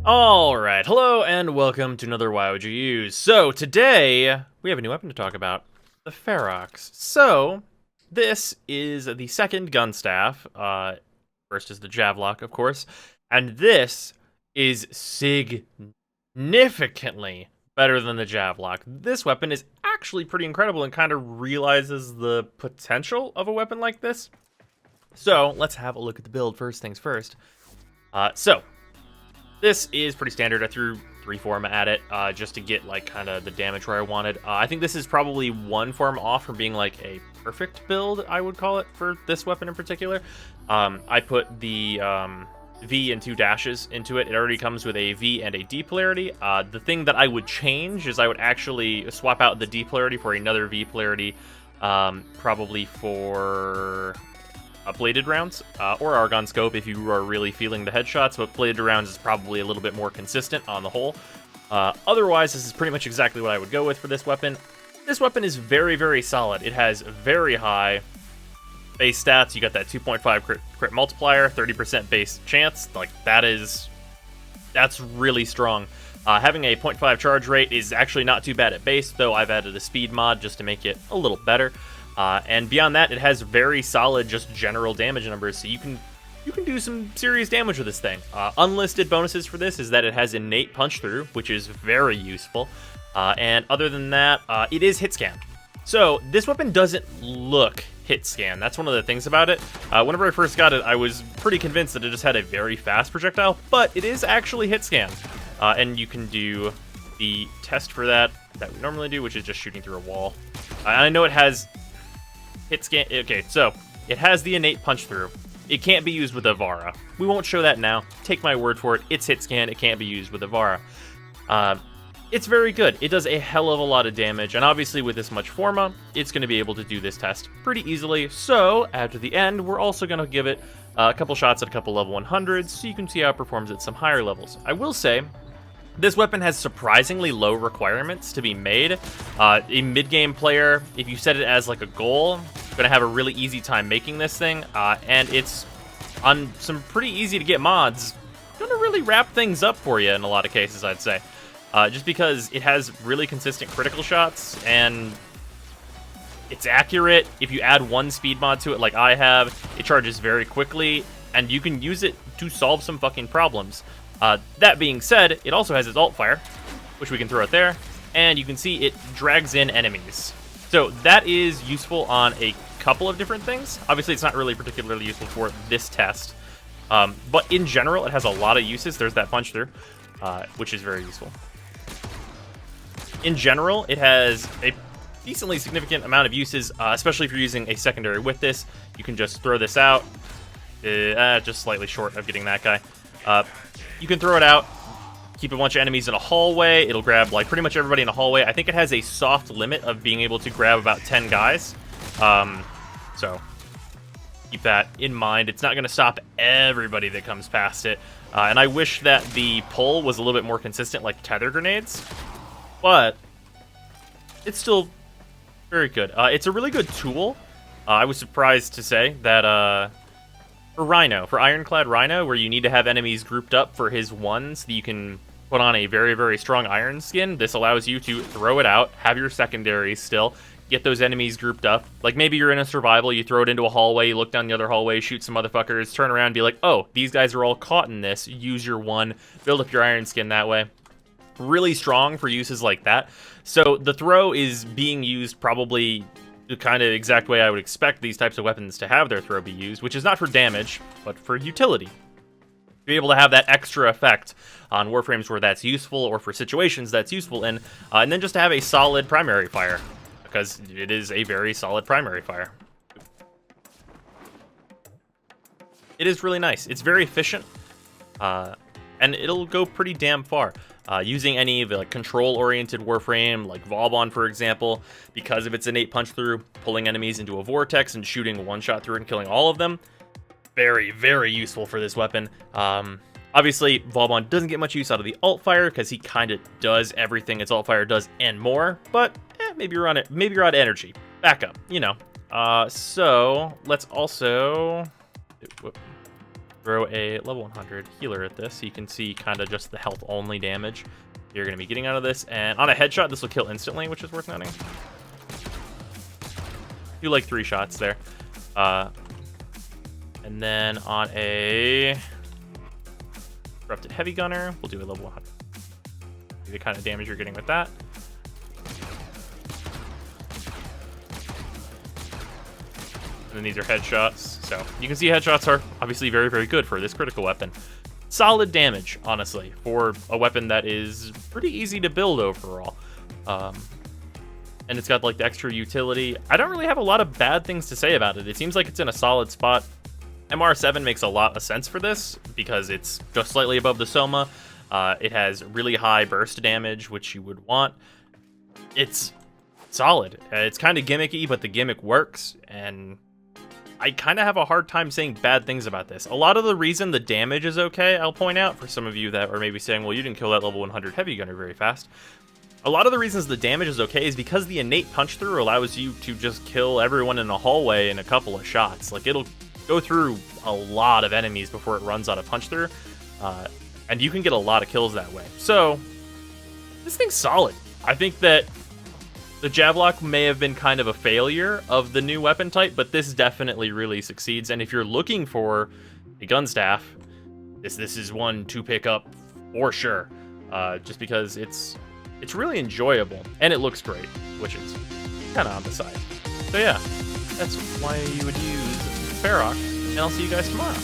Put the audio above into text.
Alright, hello and welcome to another Why Would You Use. So today, we have a new weapon to talk about, the Ferrox. So, this is the second gun staff, first is the Javelok, of course, and this is significantly better than the Javelok. This weapon is actually pretty incredible and kind of realizes the potential of a weapon like this. So, let's have a look at the build first things first. This is pretty standard. I threw 3 form at it just to get like kind of the damage where I wanted. I think this is probably 1 form off from being like a perfect build, I would call it, for this weapon in particular. I put the V and 2 dashes into it. It already comes with a V and a D polarity. The thing that I would change is I would actually swap out the D polarity for another V polarity, probably for bladed rounds or Argon scope if you are really feeling the headshots, but bladed rounds is probably a little bit more consistent on the whole. Otherwise, this is pretty much exactly what I would go with for this weapon. This weapon is very, very solid. It has very high base stats. You got that 2.5 crit multiplier, 30% base chance. Like, that's really strong. Having a 0.5 charge rate is actually not too bad at base, though I've added a speed mod just to make it a little better. And beyond that, it has very solid, just general damage numbers, so you can do some serious damage with this thing. Unlisted bonuses for this is that it has innate punch through, which is very useful. And other than that, it is hit scan. So this weapon doesn't look hit scan. That's one of the things about it. Whenever I first got it, I was pretty convinced that it just had a very fast projectile, but it is actually hit scan. And you can do the test for that we normally do, which is just shooting through a wall. I know it has hit scan. Okay, so it has the innate punch through. It can't be used with a Vara. We won't show that now. Take my word for it. It's hit scan. It can't be used with a Vara. It's very good. It does a hell of a lot of damage, and obviously with this much Forma, it's going to be able to do this test pretty easily. So after the end, we're also going to give it a couple shots at a couple level 100s, so you can see how it performs at some higher levels. I will say, this weapon has surprisingly low requirements to be made. A mid-game player, if you set it as like a goal, gonna have a really easy time making this thing, and it's on some pretty easy to get mods. Gonna really wrap things up for you in a lot of cases, I'd say. Just because it has really consistent critical shots, and it's accurate. If you add 1 speed mod to it like I have, it charges very quickly, and you can use it to solve some fucking problems. That being said, it also has its alt fire, which we can throw out there, and you can see it drags in enemies. So that is useful on a couple of different things. Obviously, it's not really particularly useful for this test, but in general, it has a lot of uses. There's that punch through, which is very useful. In general, it has a decently significant amount of uses, especially if you're using a secondary with this. You can just throw this out, just slightly short of getting that guy. You can throw it out, keep a bunch of enemies in a hallway. It'll grab like pretty much everybody in a hallway. I think it has a soft limit of being able to grab about 10 guys. So keep that in mind. It's not going to stop everybody that comes past it. And I wish that the pull was a little bit more consistent like tether grenades, but it's still very good. It's a really good tool. I was surprised to say that for Rhino, for Ironclad Rhino, where you need to have enemies grouped up for his ones that you can put on a very, very strong iron skin, this allows you to throw it out, have your secondaries still, get those enemies grouped up. Like maybe you're in a survival, you throw it into a hallway, you look down the other hallway, shoot some motherfuckers, turn around and be like, oh, these guys are all caught in this, use your one, build up your iron skin that way. Really strong for uses like that. So the throw is being used probably the kind of exact way I would expect these types of weapons to have their throw be used, which is not for damage, but for utility. To be able to have that extra effect on warframes where that's useful, or for situations that's useful in, and then just to have a solid primary fire, because it is a very solid primary fire. It is really nice. It's very efficient, and it'll go pretty damn far. Using any of the like, control-oriented warframe, like Vauban, for example, because of its innate punch through, pulling enemies into a vortex and shooting one shot through and killing all of them, very, very useful for this weapon. Obviously, Vauban doesn't get much use out of the alt fire because he kind of does everything its alt fire does and more. But maybe you're on it. Maybe you're out of energy. Backup, you know. So let's also throw a level 100 healer at this so you can see kind of just the health only damage you're going to be getting out of this. And on a headshot, this will kill instantly, which is worth noting. Do like 3 shots there. And then on a corrupted heavy gunner, we'll do a level 100. See the kind of damage you're getting with that. And then these are headshots. So you can see headshots are obviously very, very good for this critical weapon. Solid damage, honestly, for a weapon that is pretty easy to build overall. And it's got like the extra utility. I don't really have a lot of bad things to say about it. It seems like it's in a solid spot. MR7 makes a lot of sense for this because it's just slightly above the Soma. It has really high burst damage, which you would want. It's solid. It's kind of gimmicky, but the gimmick works, and I kind of have a hard time saying bad things about this. A lot of the reason the damage is okay, I'll point out, for some of you that are maybe saying, well, you didn't kill that level 100 heavy gunner very fast. A lot of the reasons the damage is okay is because the innate punch through allows you to just kill everyone in a hallway in a couple of shots. Like, it'll go through a lot of enemies before it runs out of punch through, and you can get a lot of kills that way. So this thing's solid. I think that the Javelok may have been kind of a failure of the new weapon type, but this definitely really succeeds. And if you're looking for a gun staff, this is one to pick up for sure, just because it's really enjoyable and it looks great, which is kind of on the side. So yeah, that's why you would use Ferrox, and I'll see you guys tomorrow.